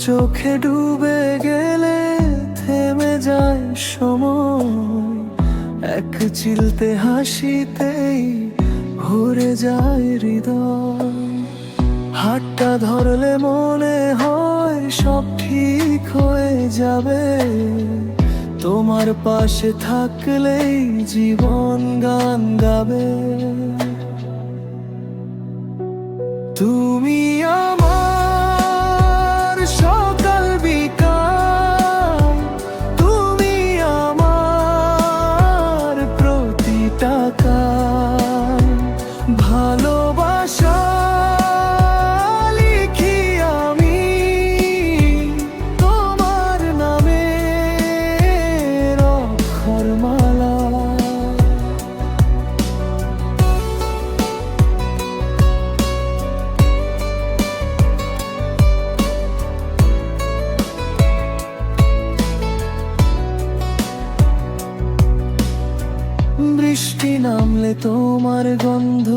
চোখে ডুবে গেলে থেমে যায় সময়, এক চিলতে হাসিতেই ভরে যায় হৃদয়। হাতটা ধরলে মনে হয় সব ঠিক হয়ে যাবে, তোমার পাশে থাকলেই জীবন গান গাবে। তুমি আমার সকাল বিকাল, তুমি আমার প্রতিটা কাল। ভালোবাসা লিখি আমি তোমার নামের অক্ষরমালা। বৃষ্টি নামলে তোমার গন্ধ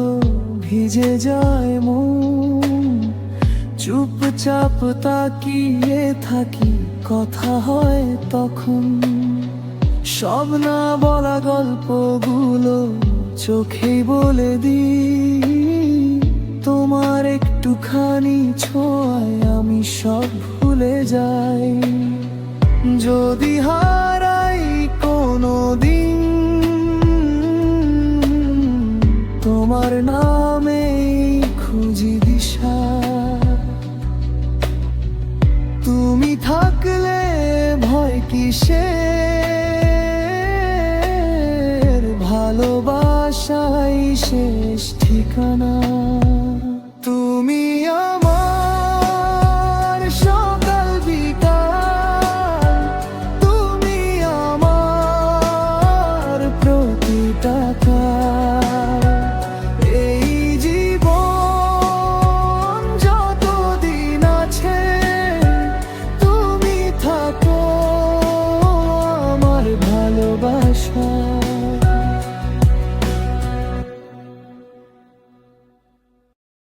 ভিজে যায় মন, চুপচাপ তাকিয়ে থাকি, কথা হয় তখন। সব না বলা গল্পগুলো চোখেই বলে দিই, তোমার একটুখানি ছোঁয়ায় আমি সব ভুলে যাই। যদি হারাই কোনো দিন তোমার নামে খুঁজি দিশা, তুমি থাকলে ভয় কিসের, ভালোবাসাই শেষ ঠিকানা।